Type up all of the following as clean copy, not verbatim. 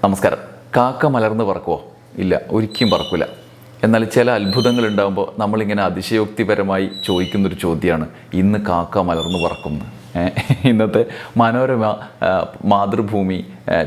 നമസ്കാരം. കാക്ക മലർന്ന് പറക്കുമോ? ഇല്ല, ഒരിക്കലും പറക്കില്ല. എന്നാൽ ചില അത്ഭുതങ്ങൾ ഉണ്ടാകുമ്പോൾ നമ്മളിങ്ങനെ അതിശയോക്തിപരമായി ചോദിക്കുന്നൊരു ചോദ്യമാണ്, ഇന്ന് കാക്ക മലർന്ന് പറക്കുന്നു. ഇന്നത്തെ മനോരമ, മാതൃഭൂമി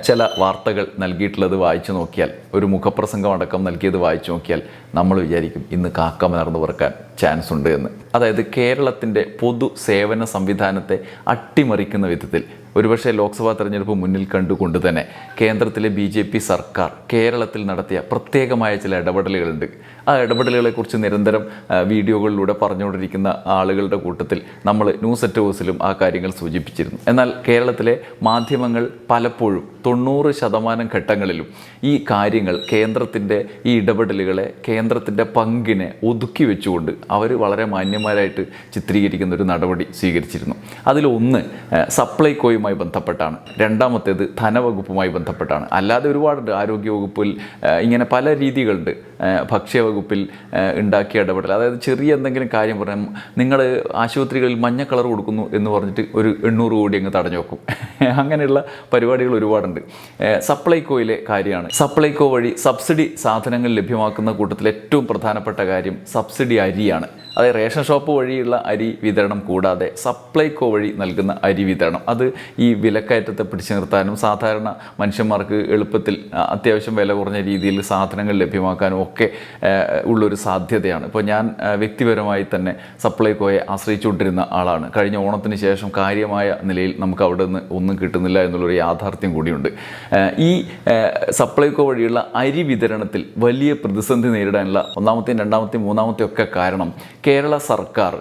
ചില വാർത്തകൾ നൽകിയിട്ടുള്ളത് വായിച്ചു നോക്കിയാൽ, ഒരു മുഖപ്രസംഗം അടക്കം നൽകിയത് വായിച്ചു നോക്കിയാൽ നമ്മൾ വിചാരിക്കും ഇന്ന് കാക്ക മലർന്ന് പറക്കാൻ ചാൻസ് ഉണ്ട് എന്ന്. അതായത് കേരളത്തിൻ്റെ പൊതു സേവന സംവിധാനത്തെ അട്ടിമറിക്കുന്ന വിധത്തിൽ, ഒരുപക്ഷെ ലോക്സഭാ തെരഞ്ഞെടുപ്പ് മുന്നിൽ കണ്ടുകൊണ്ട് തന്നെ കേന്ദ്രത്തിലെ BJP സർക്കാർ കേരളത്തിൽ നടത്തിയ പ്രത്യേകമായ ചില ഇടപെടലുകളുണ്ട്. ആ ഇടപെടലുകളെക്കുറിച്ച് നിരന്തരം വീഡിയോകളിലൂടെ പറഞ്ഞുകൊണ്ടിരിക്കുന്ന ആളുകളുടെ കൂട്ടത്തിൽ നമ്മൾ ന്യൂസ് അറ്റ് ഹൗസിലും ആ കാര്യങ്ങൾ സൂചിപ്പിച്ചിരുന്നു. എന്നാൽ കേരളത്തിലെ മാധ്യമങ്ങൾ പലപ്പോഴും 90% ഘട്ടങ്ങളിലും ഈ കാര്യങ്ങൾ, കേന്ദ്രത്തിൻ്റെ ഈ ഇടപെടലുകളെ, കേന്ദ്രത്തിൻ്റെ പങ്കിനെ ഒതുക്കി വെച്ചുകൊണ്ട് അവർ വളരെ മാന്യന്മാരായിട്ട് ചിത്രീകരിക്കുന്ന ഒരു നടപടി സ്വീകരിച്ചിരുന്നു. അതിലൊന്ന് സപ്ലൈകോയുമായി ബന്ധപ്പെട്ടാണ്, രണ്ടാമത്തേത് ധനവകുപ്പുമായി ബന്ധപ്പെട്ടാണ്. അല്ലാതെ ഒരുപാടുണ്ട്. ആരോഗ്യവകുപ്പിൽ ഇങ്ങനെ പല രീതികളുണ്ട്. ഭക്ഷ്യവകുപ്പിൽ ഉണ്ടാക്കിയ ഇടപെടൽ, അതായത് ചെറിയ എന്തെങ്കിലും കാര്യം പറയാം, നിങ്ങൾ ആശുപത്രികളിൽ മഞ്ഞ കളർ കൊടുക്കുന്നു എന്ന് പറഞ്ഞിട്ട് ഒരു 800 കോടി അങ്ങ് തടഞ്ഞു വെക്കും. അങ്ങനെയുള്ള പരിപാടികൾ ഒരുപാടുണ്ട്. സപ്ലൈകോയിലെ കാര്യമാണ്. സപ്ലൈകോ വഴി സബ്സിഡി സാധനങ്ങൾ ലഭ്യമാക്കുന്ന കൂട്ടത്തിൽ ഏറ്റവും പ്രധാനപ്പെട്ട കാര്യം സബ്സിഡി അരിയാണ്. അതായത് റേഷൻ ഷോപ്പ് വഴിയുള്ള അരി വിതരണം കൂടാതെ സപ്ലൈകോ വഴി നൽകുന്ന അരി വിതരണം, അത് ഈ വിലക്കയറ്റത്തെ പിടിച്ചു നിർത്താനും സാധാരണ മനുഷ്യന്മാർക്ക് എളുപ്പത്തിൽ അത്യാവശ്യം വില കുറഞ്ഞ രീതിയിൽ സാധനങ്ങൾ ലഭ്യമാക്കാനും ഒക്കെ ഉള്ളൊരു സാധ്യതയാണ്. ഇപ്പോൾ ഞാൻ വ്യക്തിപരമായി തന്നെ സപ്ലൈകോയെ ആശ്രയിച്ചുകൊണ്ടിരുന്ന ആളാണ്. കഴിഞ്ഞ ഓണത്തിന് ശേഷം കാര്യമായ നിലയിൽ നമുക്ക് അവിടെ നിന്ന് ഒന്നും കിട്ടുന്നില്ല എന്നുള്ളൊരു യാഥാർത്ഥ്യം കൂടിയുണ്ട്. ഈ സപ്ലൈകോ വഴിയുള്ള അരി വിതരണത്തിൽ വലിയ പ്രതിസന്ധി നേരിടാനുള്ള ഒന്നാമത്തെയും രണ്ടാമത്തെയും മൂന്നാമത്തെയും ഒക്കെ കാരണം കേരള സർക്കാർ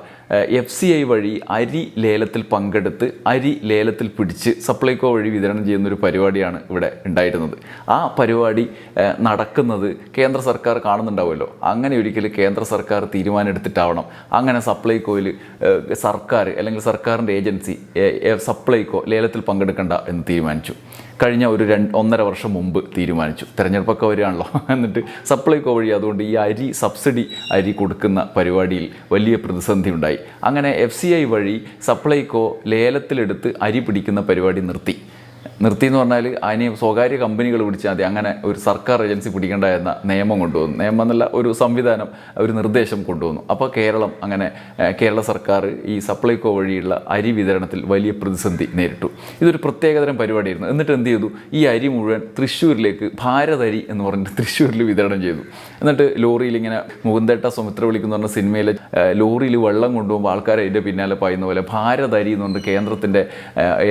FCI വഴി അരി ലേലത്തിൽ പങ്കെടുത്ത് അരി ലേലത്തിൽ പിടിച്ച് സപ്ലൈകോ വഴി വിതരണം ചെയ്യുന്നൊരു പരിപാടിയാണ് ഇവിടെ ഉണ്ടായിരുന്നത്. ആ പരിപാടി നടക്കുന്നത് കേന്ദ്ര സർക്കാർ കാണുന്നുണ്ടാവുമല്ലോ. അങ്ങനെ ഒരിക്കലും കേന്ദ്ര സർക്കാർ തീരുമാനം എടുത്തിട്ടാവണം അങ്ങനെ സപ്ലൈകോയിൽ സർക്കാർ അല്ലെങ്കിൽ സർക്കാരിൻ്റെ ഏജൻസി സപ്ലൈകോ ലേലത്തിൽ പങ്കെടുക്കണ്ട എന്ന് തീരുമാനിച്ചു. കഴിഞ്ഞ ഒരു 1.5 വർഷം മുമ്പ് തീരുമാനിച്ചു. തെരഞ്ഞെടുപ്പൊക്കെ വരികയാണല്ലോ. എന്നിട്ട് സപ്ലൈകോ വഴി അതുകൊണ്ട് ഈ അരി, സബ്സിഡി അരി കൊടുക്കുന്ന പരിപാടിയിൽ വലിയ പ്രതിസന്ധി ഉണ്ടായി. അങ്ങനെ FCI വഴി സപ്ലൈകോ ലേലത്തിലെടുത്ത് അരി പിടിക്കുന്ന പരിപാടി നിർത്തി എന്ന് പറഞ്ഞാൽ അതിനെ സ്വകാര്യ കമ്പനികൾ പിടിച്ചാൽ മതി, അങ്ങനെ ഒരു സർക്കാർ ഏജൻസി പിടിക്കേണ്ട എന്ന നിയമം കൊണ്ടുവന്നു. നിയമം എന്നല്ല, ഒരു സംവിധാനം, ഒരു നിർദ്ദേശം കൊണ്ടുവന്നു. അപ്പോൾ കേരള സർക്കാർ ഈ സപ്ലൈകോ വഴിയുള്ള അരി വിതരണത്തിൽ വലിയ പ്രതിസന്ധി നേരിട്ടു. ഇതൊരു പ്രത്യേകതരം പരിപാടിയായിരുന്നു. എന്നിട്ട് എന്ത് ചെയ്തു? ഈ അരി മുഴുവൻ തൃശ്ശൂരിലേക്ക്, ഭാരത് അരി എന്ന് പറഞ്ഞിട്ട് തൃശ്ശൂരിൽ വിതരണം ചെയ്തു. എന്നിട്ട് ലോറിയിൽ ഇങ്ങനെ മുകുന്ദേട്ട സുമിത്ര വിളിക്കുന്ന പറഞ്ഞ സിനിമയിലെ ലോറിയിൽ വെള്ളം കൊണ്ടുപോകുമ്പോൾ ആൾക്കാർ അതിൻ്റെ പിന്നാലെ പായുന്ന പോലെ ഭാരത് അരി എന്ന് പറഞ്ഞിട്ട് കേന്ദ്രത്തിൻ്റെ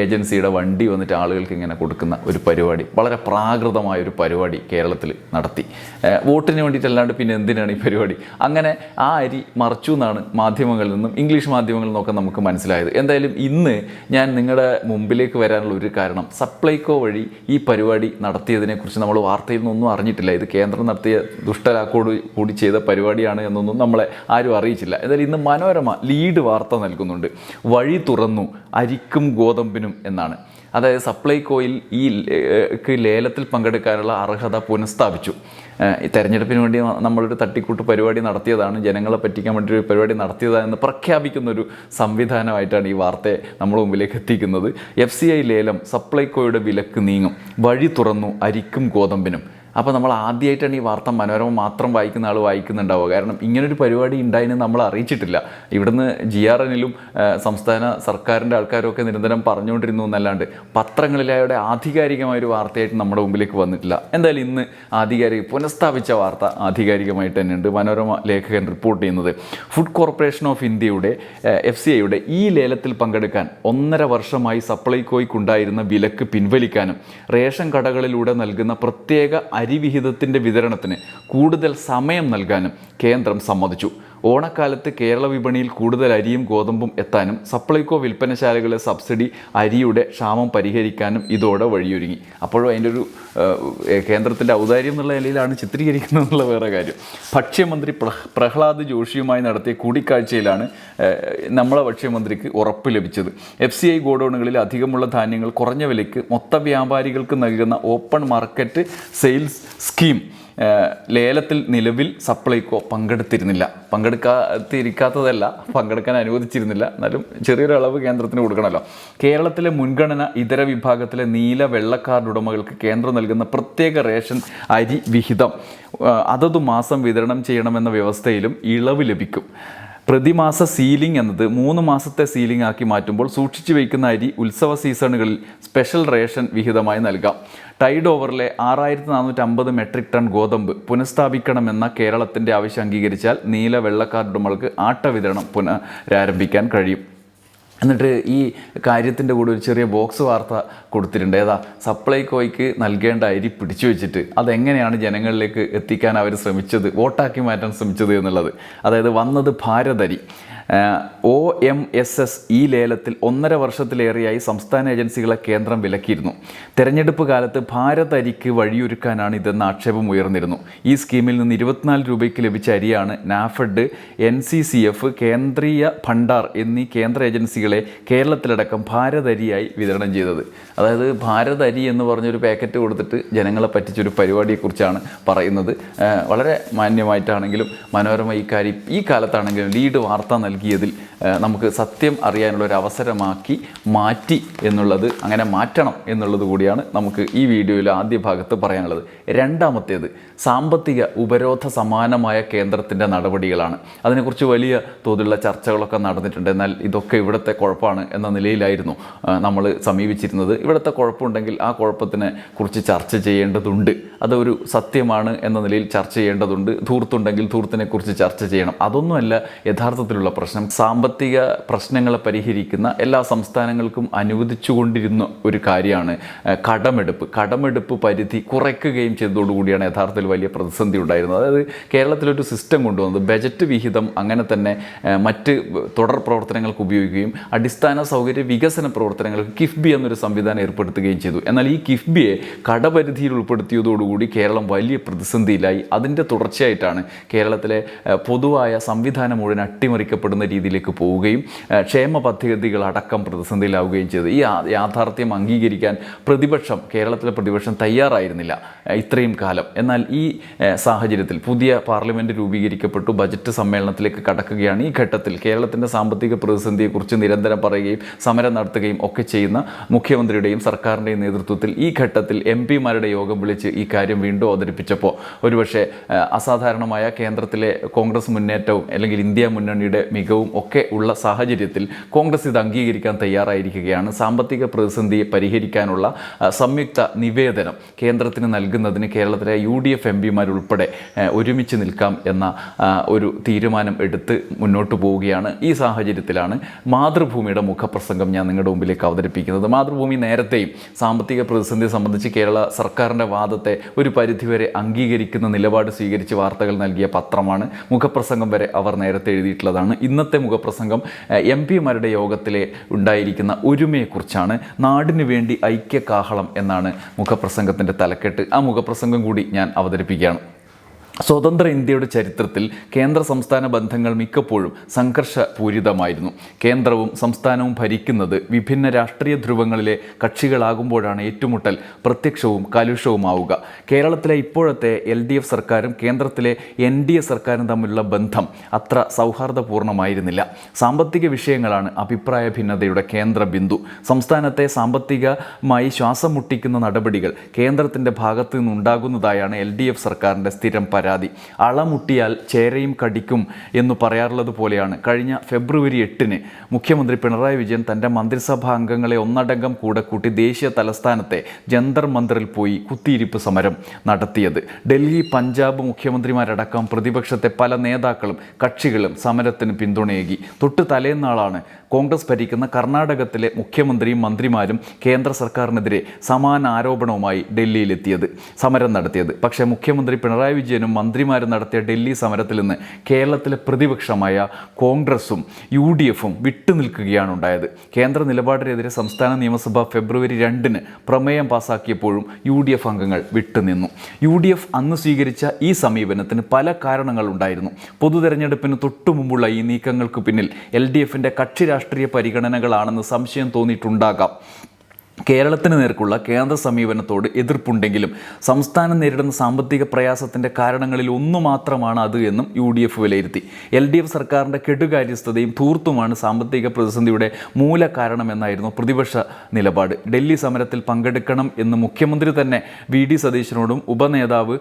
ഏജൻസിയുടെ വണ്ടി വന്നിട്ട് ആളുകൾക്ക് ഇങ്ങനെ കൊടുക്കുന്ന ഒരു പരിപാടി, വളരെ പ്രാകൃതമായ ഒരു പരിപാടി കേരളത്തിൽ നടത്തി. വോട്ടിന് വേണ്ടിയിട്ടല്ലാണ്ട് പിന്നെ എന്തിനാണ് ഈ പരിപാടി? അങ്ങനെ ആ അരി മറച്ചു എന്നാണ് മാധ്യമങ്ങളിൽ നിന്നും, ഇംഗ്ലീഷ് മാധ്യമങ്ങളിൽ നിന്നൊക്കെ നമുക്ക് മനസ്സിലായത്. എന്തായാലും ഇന്ന് ഞാൻ നിങ്ങളുടെ മുമ്പിലേക്ക് വരാനുള്ള ഒരു കാരണം, സപ്ലൈകോ വഴി ഈ പരിപാടി നടത്തിയതിനെക്കുറിച്ച് നമ്മൾ വാർത്തയിൽ നിന്നൊന്നും അറിഞ്ഞിട്ടില്ല. ഇത് കേന്ദ്രം നടത്തിയ ദുഷ്ടലാക്കോട് കൂടി ചെയ്ത പരിപാടിയാണ് എന്നൊന്നും നമ്മളെ ആരും അറിയിച്ചില്ല. എന്തായാലും ഇന്ന് മനോരമ ലീഡ് വാർത്ത നൽകുന്നുണ്ട്. വഴി തുറന്നു അരിക്കും ഗോതമ്പിനും എന്നാണ്. അതായത് സപ്ലൈകോയിൽ ഈ ലേലത്തിൽ പങ്കെടുക്കാനുള്ള അർഹത പുനഃസ്ഥാപിച്ചു. ഈ തെരഞ്ഞെടുപ്പിന് വേണ്ടി നമ്മളൊരു തട്ടിക്കൂട്ട് പരിപാടി നടത്തിയതാണ്, ജനങ്ങളെ പറ്റിക്കാൻ വേണ്ടി ഒരു പരിപാടി നടത്തിയതാണെന്ന് പ്രഖ്യാപിക്കുന്നൊരു സംവിധാനമായിട്ടാണ് ഈ വാർത്തയെ നമ്മുടെ മുമ്പിലേക്ക് എത്തിക്കുന്നത്. FCI ലേലം, സപ്ലൈകോയുടെ വിലക്ക് നീങ്ങും, വഴി തുറന്നു അരിക്കും ഗോതമ്പിനും. അപ്പോൾ നമ്മൾ ആദ്യമായിട്ടാണ് ഈ വാർത്ത മനോരമ മാത്രം വായിക്കുന്ന ആൾ വായിക്കുന്നുണ്ടാവുക. കാരണം ഇങ്ങനൊരു പരിപാടി ഉണ്ടായെന്ന് നമ്മൾ അറിയിച്ചിട്ടില്ല. ഇവിടുന്ന് GRNലും സംസ്ഥാന സർക്കാരിൻ്റെ ആൾക്കാരൊക്കെ നിരന്തരം പറഞ്ഞുകൊണ്ടിരുന്നു എന്നല്ലാണ്ട് പത്രങ്ങളിലൂടെ ആധികാരികമായൊരു വാർത്തയായിട്ട് നമ്മുടെ മുമ്പിലേക്ക് വന്നിട്ടില്ല. എന്തായാലും ഇന്ന് പുനഃസ്ഥാപിച്ച വാർത്ത ആധികാരികമായിട്ട് തന്നെയുണ്ട്. മനോരമ ലേഖകൻ റിപ്പോർട്ട് ചെയ്യുന്നത്, ഫുഡ് കോർപ്പറേഷൻ ഓഫ് ഇന്ത്യയുടെ FCIയുടെ ഈ ലേലത്തിൽ പങ്കെടുക്കാൻ 1.5 വർഷമായി സപ്ലൈകോയ്ക്കുണ്ടായിരുന്ന വിലക്ക് പിൻവലിക്കാനും റേഷൻ കടകളിലൂടെ നൽകുന്ന പ്രത്യേക അരിവിഹിതത്തിൻ്റെ വിതരണത്തിന് കൂടുതൽ സമയം നൽകാനും കേന്ദ്രം സമ്മതിച്ചു. ഓണക്കാലത്ത് കേരള വിപണിയിൽ കൂടുതൽ അരിയും ഗോതമ്പും എത്താനും സപ്ലൈകോ വിൽപ്പനശാലകളെ സബ്സിഡി അരിയുടെ ക്ഷാമം പരിഹരിക്കാനും ഇതോടെ വഴിയൊരുങ്ങി. അപ്പോഴും അതിൻ്റെ ഒരു കേന്ദ്രത്തിൻ്റെ ഔദാര്യം എന്നുള്ള നിലയിലാണ് ചിത്രീകരിക്കുന്നത് എന്നുള്ള വേറെ കാര്യം. ഭക്ഷ്യമന്ത്രി പ്രഹ്ലാദ് ജോഷിയുമായി നടത്തിയ കൂടിക്കാഴ്ചയിലാണ് നമ്മളെ ഭക്ഷ്യമന്ത്രിക്ക് ഉറപ്പ് ലഭിച്ചത്. FCI ഗോഡൗണുകളിൽ അധികമുള്ള ധാന്യങ്ങൾ കുറഞ്ഞ വിലയ്ക്ക് മൊത്ത വ്യാപാരികൾക്ക് നൽകുന്ന ഓപ്പൺ മാർക്കറ്റ് സെയിൽസ് സ്കീം ലേലത്തിൽ നിലവിൽ സപ്ലൈകോ പങ്കെടുക്കാതിരിക്കാത്തതല്ല, പങ്കെടുക്കാൻ അനുവദിച്ചിരുന്നില്ല. എന്നാലും ചെറിയൊരു അളവ് കേന്ദ്രത്തിന് കൊടുക്കണമല്ലോ. കേരളത്തിലെ മുൻഗണന ഇതര വിഭാഗത്തിലെ നീല വെള്ള കാർഡ് ഉടമകൾക്ക് കേന്ദ്രം നൽകുന്ന പ്രത്യേക റേഷൻ അരി വിഹിതം അതതു മാസം വിതരണം ചെയ്യണമെന്ന വ്യവസ്ഥയിലും ഇളവ് ലഭിക്കും. പ്രതിമാസ സീലിംഗ് എന്നത് 3 മാസത്തെ സീലിംഗ് ആക്കി മാറ്റുമ്പോൾ സൂക്ഷിച്ചു വയ്ക്കുന്ന അരി ഉത്സവ സീസണുകളിൽ സ്പെഷ്യൽ റേഷൻ വിഹിതമായി നൽകാം. ടൈഡ് ഓവറിലെ 6450 മെട്രിക് ടൺ ഗോതമ്പ് പുനഃസ്ഥാപിക്കണമെന്ന കേരളത്തിൻ്റെ ആവശ്യം അംഗീകരിച്ചാൽ നീല വെള്ള കാർഡ് ഉടമകൾക്ക് ആട്ട വിതരണം പുനരാരംഭിക്കാൻ കഴിയും. എന്നിട്ട് ഈ കാര്യത്തിൻ്റെ കൂടെ ഒരു ചെറിയ ബോക്സ് വാർത്ത കൊടുത്തിട്ടുണ്ട്. സപ്ലൈകോയ്ക്ക് നൽകേണ്ട അരി പിടിച്ചു വെച്ചിട്ട് അതെങ്ങനെയാണ് ജനങ്ങളിലേക്ക് എത്തിക്കാൻ അവർ ശ്രമിച്ചത്, വോട്ടാക്കി മാറ്റാൻ ശ്രമിച്ചത് എന്നുള്ളത്. അതായത് വന്നത് ഭാരതരി. OMSS ഈ ലേലത്തിൽ 1.5 വർഷത്തിലേറെയായി സംസ്ഥാന ഏജൻസികളെ കേന്ദ്രം വിലക്കിയിരുന്നു. തെരഞ്ഞെടുപ്പ് കാലത്ത് ഭാരത് അരിക്ക് വഴിയൊരുക്കാനാണ് ഇതെന്ന ആക്ഷേപം ഉയർന്നിരുന്നു. ഈ സ്കീമിൽ നിന്ന് 24 രൂപയ്ക്ക് ലഭിച്ച അരിയാണ് നാഫെഡ്, NCCF, കേന്ദ്രീയ ഭണ്ഡാർ എന്നീ കേന്ദ്ര ഏജൻസികളെ കേരളത്തിലടക്കം ഭാരത് അരിയായി വിതരണം ചെയ്തത്. അതായത് ഭാരത് അരി എന്ന് പറഞ്ഞൊരു പാക്കറ്റ് കൊടുത്തിട്ട് ജനങ്ങളെ പറ്റിച്ചൊരു പരിപാടിയെക്കുറിച്ചാണ് പറയുന്നത്. വളരെ മാന്യമായിട്ടാണെങ്കിലും മനോരമ ഈ കാലത്താണെങ്കിലും ലീഡ് വാർത്ത നൽകിയതിൽ നമുക്ക് സത്യം അറിയാനുള്ള ഒരു അവസരമാക്കി മാറ്റി എന്നുള്ളത്, അങ്ങനെ മാറ്റണം എന്നുള്ളത് കൂടിയാണ് നമുക്ക് ഈ വീഡിയോയിൽ ആദ്യ ഭാഗത്ത് പറയാനുള്ളത്. രണ്ടാമത്തേത് സാമ്പത്തിക ഉപരോധ സമാനമായ കേന്ദ്രത്തിൻ്റെ നടപടികളാണ്. അതിനെക്കുറിച്ച് വലിയ തോതിലുള്ള ചർച്ചകളൊക്കെ നടന്നിട്ടുണ്ട്. എന്നാൽ ഇതൊക്കെ ഇവിടുത്തെ കുഴപ്പമാണ് എന്ന നിലയിലായിരുന്നു നമ്മൾ സമീപിച്ചിരുന്നത്. ഇവിടുത്തെ കുഴപ്പമുണ്ടെങ്കിൽ ആ കുഴപ്പത്തിനെ കുറിച്ച് ചർച്ച ചെയ്യേണ്ടതുണ്ട്. അതൊരു സത്യമാണ് എന്ന നിലയിൽ ചർച്ച ചെയ്യേണ്ടതുണ്ട്. ധൂർത്തുണ്ടെങ്കിൽ ധൂർത്തിനെക്കുറിച്ച് ചർച്ച ചെയ്യണം. അതൊന്നുമല്ല യഥാർത്ഥത്തിലുള്ള പ്രശ്നം. സാമ്പത്തിക പ്രശ്നങ്ങളെ പരിഹരിക്കുന്ന എല്ലാ സംസ്ഥാനങ്ങൾക്കും അനുവദിച്ചുകൊണ്ടിരുന്ന ഒരു കാര്യമാണ് കടമെടുപ്പ് പരിധി കുറയ്ക്കുകയും ചെയ്തതോടുകൂടിയാണ് യഥാർത്ഥത്തിൽ വലിയ പ്രതിസന്ധി ഉണ്ടായിരുന്നത്. അതായത് കേരളത്തിലൊരു സിസ്റ്റം കൊണ്ടുവന്നത് ബജറ്റ് വിഹിതം അങ്ങനെ തന്നെ മറ്റ് തുടർ പ്രവർത്തനങ്ങൾക്ക് ഉപയോഗിക്കുകയും അടിസ്ഥാന സൗകര്യ വികസന പ്രവർത്തനങ്ങൾക്ക് കിഫ്ബി എന്നൊരു സംവിധാനം ഏർപ്പെടുത്തുകയും ചെയ്തു. എന്നാൽ ഈ കിഫ്ബിയെ കടപരിധിയിൽ ഉൾപ്പെടുത്തിയതോടുകൂടി കേരളം വലിയ പ്രതിസന്ധിയിലായി. അതിൻ്റെ തുടർച്ചയായിട്ടാണ് കേരളത്തിലെ പൊതുവായ സംവിധാനം മുഴുവൻ അട്ടിമറിക്കപ്പെടുന്ന രീതിയിലേക്ക് പോവുകയും ക്ഷേമ പദ്ധതികളടക്കം പ്രതിസന്ധിയിലാവുകയും ചെയ്തു. ഈ യാഥാർത്ഥ്യം അംഗീകരിക്കാൻ കേരളത്തിലെ പ്രതിപക്ഷം തയ്യാറായിരുന്നില്ല ഇത്രയും കാലം. എന്നാൽ ഈ സാഹചര്യത്തിൽ പുതിയ പാർലമെൻറ്റ് രൂപീകരിക്കപ്പെട്ടു, ബജറ്റ് സമ്മേളനത്തിലേക്ക് കടക്കുകയാണ്. ഈ ഘട്ടത്തിൽ കേരളത്തിൻ്റെ സാമ്പത്തിക പ്രതിസന്ധിയെക്കുറിച്ച് നിരന്തരം പറയുകയും സമരം നടത്തുകയും ഒക്കെ ചെയ്യുന്ന മുഖ്യമന്ത്രിയുടെയും സർക്കാരിൻ്റെയും നേതൃത്വത്തിൽ ഈ ഘട്ടത്തിൽ MP-മാരുടെ യോഗം വിളിച്ച് ഈ കാര്യം വീണ്ടും അവതരിപ്പിച്ചപ്പോൾ ഒരുപക്ഷെ അസാധാരണമായ കേന്ദ്രത്തിലെ കോൺഗ്രസ് മുന്നേറ്റവും അല്ലെങ്കിൽ ഇന്ത്യ മുന്നണിയുടെ മികവും ഒക്കെ ഉള്ള സാഹചര്യത്തിൽ കോൺഗ്രസ് ഇത് അംഗീകരിക്കാൻ തയ്യാറായിരിക്കുകയാണ്. സാമ്പത്തിക പ്രതിസന്ധിയെ പരിഹരിക്കാനുള്ള സംയുക്ത നിവേദനം കേന്ദ്രത്തിന് നൽകുന്നതിന് കേരളത്തിലെ UDF MP-മാരുൾപ്പെടെ ഒരുമിച്ച് നിൽക്കാം എന്ന ഒരു തീരുമാനം എടുത്ത് മുന്നോട്ട് പോവുകയാണ്. ഈ സാഹചര്യത്തിലാണ് മാതൃഭൂമിയുടെ മുഖപ്രസംഗം ഞാൻ നിങ്ങളുടെ മുമ്പിലേക്ക് അവതരിപ്പിക്കുന്നത്. മാതൃഭൂമി നേരത്തെയും സാമ്പത്തിക പ്രതിസന്ധി സംബന്ധിച്ച് കേരള സർക്കാരിൻ്റെ വാദത്തെ ഒരു പരിധിവരെ അംഗീകരിക്കുന്ന നിലപാട് സ്വീകരിച്ച് വാർത്തകൾ നൽകിയ പത്രമാണ്. മുഖപ്രസംഗം വരെ അവർ നേരത്തെ എഴുതിയിട്ടുള്ളതാണ്. ഇന്നത്തെ മുഖപ്രസംഗം MP-മാരുടെ യോഗത്തിലെ ഉണ്ടായിരിക്കുന്ന ഒരുമയെക്കുറിച്ചാണ്. നാടിനു വേണ്ടി ഐക്യകാഹളം എന്നാണ് മുഖപ്രസംഗത്തിൻ്റെ തലക്കെട്ട്. ആ മുഖപ്രസംഗം കൂടി ഞാൻ അവതരിപ്പിക്കുകയാണ്. സ്വതന്ത്ര ഇന്ത്യയുടെ ചരിത്രത്തിൽ കേന്ദ്ര സംസ്ഥാന ബന്ധങ്ങൾ മിക്കപ്പോഴും സംഘർഷപൂരിതമായിരുന്നു. കേന്ദ്രവും സംസ്ഥാനവും ഭരിക്കുന്നത് വിഭിന്ന രാഷ്ട്രീയ ധ്രുവങ്ങളിലെ കക്ഷികളാകുമ്പോഴാണ് ഏറ്റുമുട്ടൽ പ്രത്യക്ഷവും കലുഷവുമാവുക. കേരളത്തിലെ ഇപ്പോഴത്തെ LDF സർക്കാരും കേന്ദ്രത്തിലെ NDA സർക്കാരും തമ്മിലുള്ള ബന്ധം അത്ര സൗഹാർദ്ദപൂർണ്ണമായിരുന്നില്ല. സാമ്പത്തിക വിഷയങ്ങളാണ് അഭിപ്രായ ഭിന്നതയുടെ കേന്ദ്ര ബിന്ദു. സംസ്ഥാനത്തെ സാമ്പത്തികമായി ശ്വാസം മുട്ടിക്കുന്ന നടപടികൾ കേന്ദ്രത്തിൻ്റെ ഭാഗത്തു നിന്നുണ്ടാകുന്നതായാണ് LDF സർക്കാരിൻ്റെ സ്ഥിരം പരാതി. അളമുട്ടിയാൽ ചേരയും കടിക്കും എന്ന് പറയാറുള്ളത് പോലെയാണ് കഴിഞ്ഞ ഫെബ്രുവരി 8 മുഖ്യമന്ത്രി പിണറായി വിജയൻ തൻ്റെ മന്ത്രിസഭാ അംഗങ്ങളെ ഒന്നടങ്കം കൂടെ കൂട്ടി ദേശീയ തലസ്ഥാനത്തെ ജന്തർ മന്ദിറിൽ പോയി കുത്തിയിരിപ്പ് സമരം നടത്തിയത്. ഡൽഹി, പഞ്ചാബ് മുഖ്യമന്ത്രിമാരടക്കം പ്രതിപക്ഷത്തെ പല നേതാക്കളും കക്ഷികളും സമരത്തിന് പിന്തുണയേകി. തൊട്ട് തലേന്നാളാണ് കോൺഗ്രസ് ഭരിക്കുന്ന കർണാടകത്തിലെ മുഖ്യമന്ത്രിയും മന്ത്രിമാരും കേന്ദ്ര സർക്കാരിനെതിരെ സമാന ആരോപണവുമായി ഡൽഹിയിലെത്തിയത്, സമരം നടത്തിയത്. പക്ഷേ മുഖ്യമന്ത്രി പിണറായി വിജയനും മന്ത്രിമാരും നടത്തിയ ഡൽഹി സമരത്തിൽ നിന്ന് കേരളത്തിലെ പ്രതിപക്ഷമായ കോൺഗ്രസും UDFും വിട്ടുനിൽക്കുകയാണ് ഉണ്ടായത്. കേന്ദ്ര നിലപാടിനെതിരെ സംസ്ഥാന നിയമസഭ ഫെബ്രുവരി 2 പ്രമേയം പാസാക്കിയപ്പോഴും UDF അംഗങ്ങൾ വിട്ടുനിന്നു. UDF അന്ന് സ്വീകരിച്ച ഈ സമീപനത്തിന് പല കാരണങ്ങളുണ്ടായിരുന്നു. പൊതു തെരഞ്ഞെടുപ്പിന് തൊട്ടു മുമ്പുള്ള ഈ നീക്കങ്ങൾക്ക് പിന്നിൽ LDFിൻ്റെ കക്ഷി രാഷ്ട്രീയ പരിഗണനകളാണെന്ന് സംശയം തോന്നിയിട്ടുണ്ടാകാം. കേരളത്തിന് നേർക്കുള്ള കേന്ദ്ര സമീപനത്തോട് എതിർപ്പുണ്ടെങ്കിലും സംസ്ഥാനം നേരിടുന്ന സാമ്പത്തിക പ്രയാസത്തിൻ്റെ കാരണങ്ങളിൽ ഒന്നു മാത്രമാണ് അത് എന്നും UDF വിലയിരുത്തി. LDF സർക്കാരിൻ്റെ കെടുകാര്യസ്ഥതയും ധൂർത്തുമാണ് സാമ്പത്തിക പ്രതിസന്ധിയുടെ മൂല കാരണമെന്നായിരുന്നു പ്രതിപക്ഷ നിലപാട്. ഡൽഹി സമരത്തിൽ പങ്കെടുക്കണം എന്ന് മുഖ്യമന്ത്രി തന്നെ VD സതീശനോടും ഉപനേതാവ്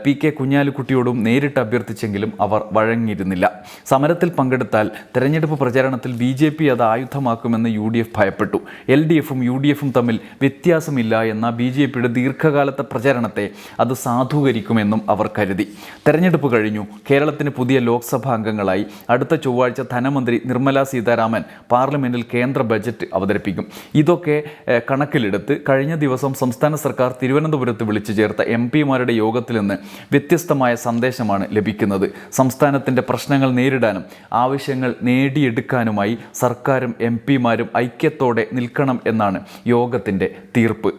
PK കുഞ്ഞാലിക്കുട്ടിയോടും നേരിട്ട് അഭ്യർത്ഥിച്ചെങ്കിലും അവർ വഴങ്ങിയിരുന്നില്ല. സമരത്തിൽ പങ്കെടുത്താൽ തെരഞ്ഞെടുപ്പ് പ്രചാരണത്തിൽ BJP അത് ആയുധമാക്കുമെന്ന് UDF ഭയപ്പെട്ടു. LDFും UDFും തമ്മിൽ വ്യത്യാസമില്ല എന്ന BJPയുടെ ദീർഘകാലത്തെ പ്രചാരണത്തെ അത് സാധൂകരിക്കുമെന്നും അവർ കരുതി. തെരഞ്ഞെടുപ്പ് കഴിഞ്ഞു. കേരളത്തിന് പുതിയ ലോക്സഭാ അംഗങ്ങളായി. അടുത്ത ചൊവ്വാഴ്ച ധനമന്ത്രി നിർമ്മല സീതാരാമൻ പാർലമെന്റിൽ കേന്ദ്ര ബജറ്റ് അവതരിപ്പിക്കും. ഇതൊക്കെ കണക്കിലെടുത്ത് കഴിഞ്ഞ ദിവസം സംസ്ഥാന സർക്കാർ തിരുവനന്തപുരത്ത് വിളിച്ചു ചേർത്ത MP-മാരുടെ യോഗത്തിൽ നിന്ന് വ്യത്യസ്തമായ സന്ദേശമാണ് ലഭിക്കുന്നത്. സംസ്ഥാനത്തിൻ്റെ പ്രശ്നങ്ങൾ നേരിടാനും ആവശ്യങ്ങൾ നേടിയെടുക്കാനുമായി സർക്കാരും MP-മാരും ഐക്യത്തോടെ നിൽക്കണം എന്നാണ് യോഗത്തിൻ്റെ തീർപ്പ്.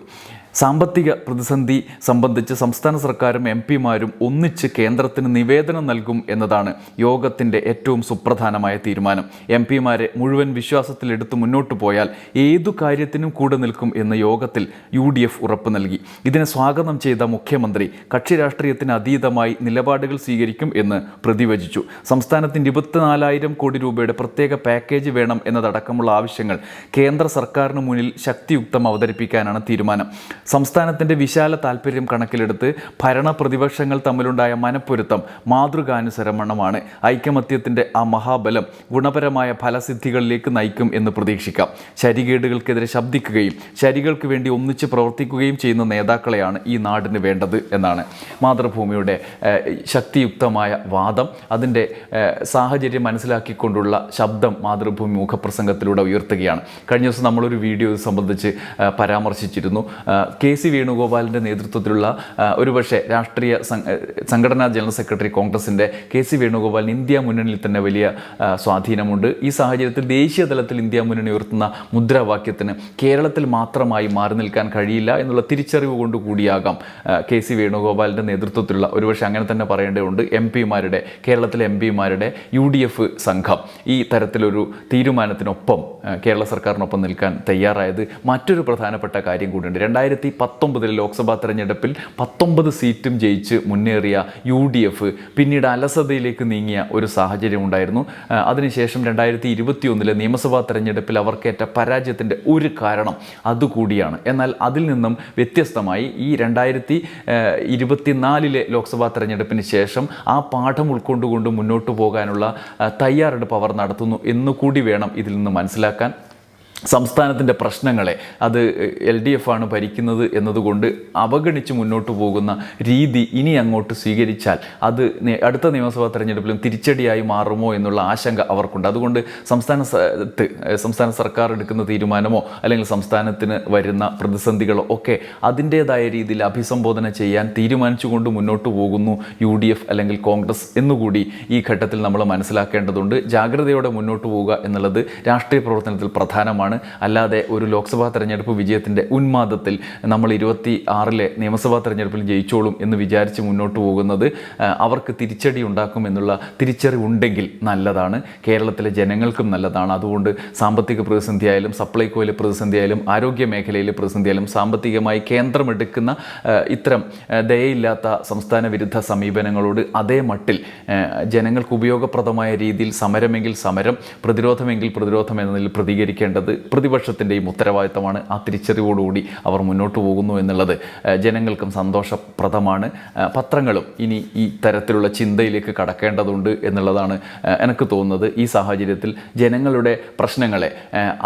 സാമ്പത്തിക പ്രതിസന്ധി സംബന്ധിച്ച് സംസ്ഥാന സർക്കാരും MP-മാരും ഒന്നിച്ച് കേന്ദ്രത്തിന് നിവേദനം നൽകും എന്നതാണ് യോഗത്തിൻ്റെ ഏറ്റവും സുപ്രധാനമായ തീരുമാനം. MP-മാരെ മുഴുവൻ വിശ്വാസത്തിലെടുത്ത് മുന്നോട്ട് പോയാൽ ഏതു കാര്യത്തിനും കൂടെ നിൽക്കും എന്ന് യോഗത്തിൽ UDF ഉറപ്പ് നൽകി. ഇതിനെ സ്വാഗതം ചെയ്ത മുഖ്യമന്ത്രി കക്ഷി രാഷ്ട്രീയത്തിന് അതീതമായി നിലപാടുകൾ സ്വീകരിക്കും എന്ന് പ്രതിവചിച്ചു. സംസ്ഥാനത്തിന് 24,000 കോടി രൂപയുടെ പ്രത്യേക പാക്കേജ് വേണം എന്നതടക്കമുള്ള ആവശ്യങ്ങൾ കേന്ദ്ര സർക്കാരിന് മുന്നിൽ ശക്തിയുക്തം അവതരിപ്പിക്കാനാണ് തീരുമാനം. സംസ്ഥാനത്തിൻ്റെ വിശാല താൽപ്പര്യം കണക്കിലെടുത്ത് ഭരണ പ്രതിപക്ഷങ്ങൾ തമ്മിലുണ്ടായ മനപ്പൊരുത്തം മാതൃകാനുസരണമാണ്. ഐകമത്യത്തിൻ്റെ ആ മഹാബലം ഗുണപരമായ ഫലസിദ്ധികളിലേക്ക് നയിക്കും എന്ന് പ്രതീക്ഷിക്കാം. ശരികേടുകൾക്കെതിരെ ശബ്ദിക്കുകയും ശരികൾക്ക് വേണ്ടി ഒന്നിച്ച് പ്രവർത്തിക്കുകയും ചെയ്യുന്ന നേതാക്കളെയാണ് ഈ നാടിന് വേണ്ടത് എന്നാണ് മാതൃഭൂമിയുടെ ശക്തിയുക്തമായ വാദം. അതിൻ്റെ സാഹചര്യം മനസ്സിലാക്കിക്കൊണ്ടുള്ള ശബ്ദം മാതൃഭൂമി മുഖപ്രസംഗത്തിലൂടെ ഉയർത്തുകയാണ്. കഴിഞ്ഞ ദിവസം നമ്മളൊരു വീഡിയോ സംബന്ധിച്ച് പരാമർശിച്ചിരുന്നു. KC വേണുഗോപാലിൻ്റെ നേതൃത്വത്തിലുള്ള ഒരുപക്ഷെ രാഷ്ട്രീയ സംഘടനാ ജനറൽ സെക്രട്ടറി കോൺഗ്രസിൻ്റെ KC വേണുഗോപാലിന് ഇന്ത്യ മുന്നണിയിൽ തന്നെ വലിയ സ്വാധീനമുണ്ട്. ഈ സാഹചര്യത്തിൽ ദേശീയ തലത്തിൽ ഇന്ത്യ മുന്നണി ഉയർത്തുന്ന മുദ്രാവാക്യത്തിന് കേരളത്തിൽ മാത്രമായി മാറി നിൽക്കാൻ കഴിയില്ല എന്നുള്ള തിരിച്ചറിവ് കൊണ്ടുകൂടിയാകാം KC വേണുഗോപാലിൻ്റെ നേതൃത്വത്തിലുള്ള ഒരുപക്ഷെ അങ്ങനെ തന്നെ പറയേണ്ടതുണ്ട് കേരളത്തിലെ MP-മാരുടെ UDF സംഘം ഈ തരത്തിലൊരു തീരുമാനത്തിനൊപ്പം കേരള സർക്കാരിനൊപ്പം നിൽക്കാൻ തയ്യാറായത്. മറ്റൊരു പ്രധാനപ്പെട്ട കാര്യം കൂടിയുണ്ട്. 2019 ലോക്സഭാ തെരഞ്ഞെടുപ്പിൽ 19 സീറ്റും ജയിച്ച് മുന്നേറിയ UDF പിന്നീട് അലസതയിലേക്ക് നീങ്ങിയ ഒരു സാഹചര്യം ഉണ്ടായിരുന്നു. അതിനുശേഷം 2021 നിയമസഭാ തെരഞ്ഞെടുപ്പിൽ അവർക്കേറ്റ പരാജയത്തിൻ്റെ ഒരു കാരണം അതുകൂടിയാണ്. എന്നാൽ അതിൽ നിന്നും വ്യത്യസ്തമായി ഈ 2024 ലോക്സഭാ തെരഞ്ഞെടുപ്പിന് ശേഷം ആ പാഠം ഉൾക്കൊണ്ടുകൊണ്ട് മുന്നോട്ട് പോകാനുള്ള തയ്യാറെടുപ്പ് അവർ നടത്തുന്നു എന്നുകൂടി വേണം ഇതിൽ നിന്ന് മനസ്സിലാക്കാൻ. സംസ്ഥാനത്തിൻ്റെ പ്രശ്നങ്ങളെ അത് LDF ആണ് ഭരിക്കുന്നത് എന്നതുകൊണ്ട് അവഗണിച്ച് മുന്നോട്ട് പോകുന്ന രീതി ഇനി അങ്ങോട്ട് സ്വീകരിച്ചാൽ അത് അടുത്ത നിയമസഭാ തെരഞ്ഞെടുപ്പിലും തിരിച്ചടിയായി മാറുമോ എന്നുള്ള ആശങ്ക അവർക്കുണ്ട്. അതുകൊണ്ട് സംസ്ഥാന സർക്കാർ എടുക്കുന്ന തീരുമാനമോ അല്ലെങ്കിൽ സംസ്ഥാനത്തിന് വരുന്ന പ്രതിസന്ധികളോ ഒക്കെ അതിൻ്റേതായ രീതിയിൽ അഭിസംബോധന ചെയ്യാൻ തീരുമാനിച്ചുകൊണ്ട് മുന്നോട്ട് പോകുന്നു UDF അല്ലെങ്കിൽ കോൺഗ്രസ് എന്നുകൂടി ഈ ഘട്ടത്തിൽ നമ്മൾ മനസ്സിലാക്കേണ്ടതുണ്ട്. ജാഗ്രതയോടെ മുന്നോട്ട് പോവുക എന്നുള്ളത് രാഷ്ട്രീയ പ്രവർത്തനത്തിൽ പ്രധാനമാണ്. അല്ലാതെ ഒരു ലോക്സഭാ തെരഞ്ഞെടുപ്പ് വിജയത്തിൻ്റെ ഉന്മാദത്തിൽ നമ്മൾ 26 നിയമസഭാ തെരഞ്ഞെടുപ്പിൽ ജയിച്ചോളും എന്ന് വിചാരിച്ച് മുന്നോട്ട് പോകുന്നത് അവർക്ക് തിരിച്ചടി ഉണ്ടാക്കും എന്നുള്ള തിരിച്ചറിവുണ്ടെങ്കിൽ നല്ലതാണ്. കേരളത്തിലെ ജനങ്ങൾക്കും നല്ലതാണ്. അതുകൊണ്ട് സാമ്പത്തിക പ്രതിസന്ധിയായാലും സപ്ലൈകോയിലെ പ്രതിസന്ധിയായാലും ആരോഗ്യ മേഖലയിലെ പ്രതിസന്ധിയായാലും സാമ്പത്തികമായി കേന്ദ്രമെടുക്കുന്ന ഇത്തരം ദയയില്ലാത്ത സംസ്ഥാന വിരുദ്ധ സമീപനങ്ങളോട് അതേ മട്ടിൽ ജനങ്ങൾക്ക് ഉപയോഗപ്രദമായ രീതിയിൽ സമരമെങ്കിൽ സമരം, പ്രതിരോധമെങ്കിൽ പ്രതിരോധം എന്നതിൽ പ്രതികരിക്കേണ്ടത് പ്രതിപക്ഷത്തിൻ്റെയും ഉത്തരവാദിത്തമാണ്. ആ തിരിച്ചറിവോടുകൂടി അവർ മുന്നോട്ട് പോകുന്നു എന്നുള്ളത് ജനങ്ങൾക്കും സന്തോഷപ്രദമാണ്. പത്രങ്ങളും ഇനി ഈ തരത്തിലുള്ള ചിന്തയിലേക്ക് കടക്കേണ്ടതുണ്ട് എന്നുള്ളതാണ് എനിക്ക് തോന്നുന്നത്. ഈ സാഹചര്യത്തിൽ ജനങ്ങളുടെ പ്രശ്നങ്ങളെ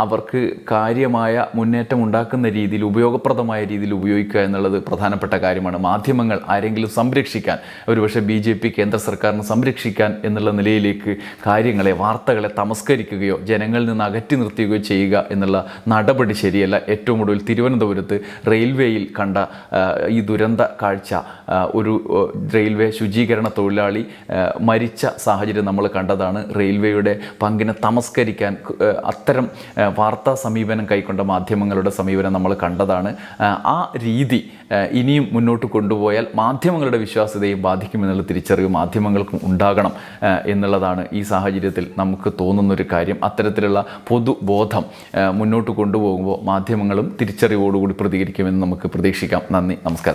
അവർക്ക് കാര്യമായ മുന്നേറ്റം ഉണ്ടാക്കുന്ന രീതിയിൽ ഉപയോഗപ്രദമായ രീതിയിൽ ഉപയോഗിക്കുക എന്നുള്ളത് പ്രധാനപ്പെട്ട കാര്യമാണ്. മാധ്യമങ്ങൾ ആരെങ്കിലും സംരക്ഷിക്കാൻ, ഒരുപക്ഷെ BJP കേന്ദ്ര സർക്കാരിനെ സംരക്ഷിക്കാൻ എന്നുള്ള നിലയിലേക്ക് കാര്യങ്ങളെ, വാർത്തകളെ തമസ്കരിക്കുകയോ ജനങ്ങളിൽ നിന്ന് അകറ്റി നിർത്തുകയോ ചെയ്യുക എന്നുള്ള നടപടി ശരിയല്ല. ഏറ്റവും ഒടുവിൽ തിരുവനന്തപുരത്ത് റെയിൽവേയിൽ കണ്ട ഈ ദുരന്ത കാഴ്ച, ഒരു റെയിൽവേ ശുചീകരണ തൊഴിലാളി മരിച്ച സാഹചര്യം നമ്മൾ കണ്ടതാണ്. റെയിൽവേയുടെ പങ്കിനെ തമസ്കരിക്കാൻ അത്തരം വാർത്താ സമീപനം കൈക്കൊണ്ട മാധ്യമങ്ങളുടെ സമീപനം നമ്മൾ കണ്ടതാണ്. ആ രീതി ഇനിയും മുന്നോട്ട് കൊണ്ടുപോയാൽ മാധ്യമങ്ങളുടെ വിശ്വാസ്യതയെ ബാധിക്കുമെന്നുള്ള തിരിച്ചറിവ് മാധ്യമങ്ങൾക്കും ഉണ്ടാകണം എന്നുള്ളതാണ് ഈ സാഹചര്യത്തിൽ നമുക്ക് തോന്നുന്നൊരു കാര്യം. അത്തരത്തിലുള്ള പൊതുബോധം മുന്നോട്ട് കൊണ്ടുപോകുമ്പോൾ മാധ്യമങ്ങളും തിരിച്ചറിവോടുകൂടി പ്രതികരിക്കുമെന്ന് നമുക്ക് പ്രതീക്ഷിക്കാം. നന്ദി, നമസ്കാരം.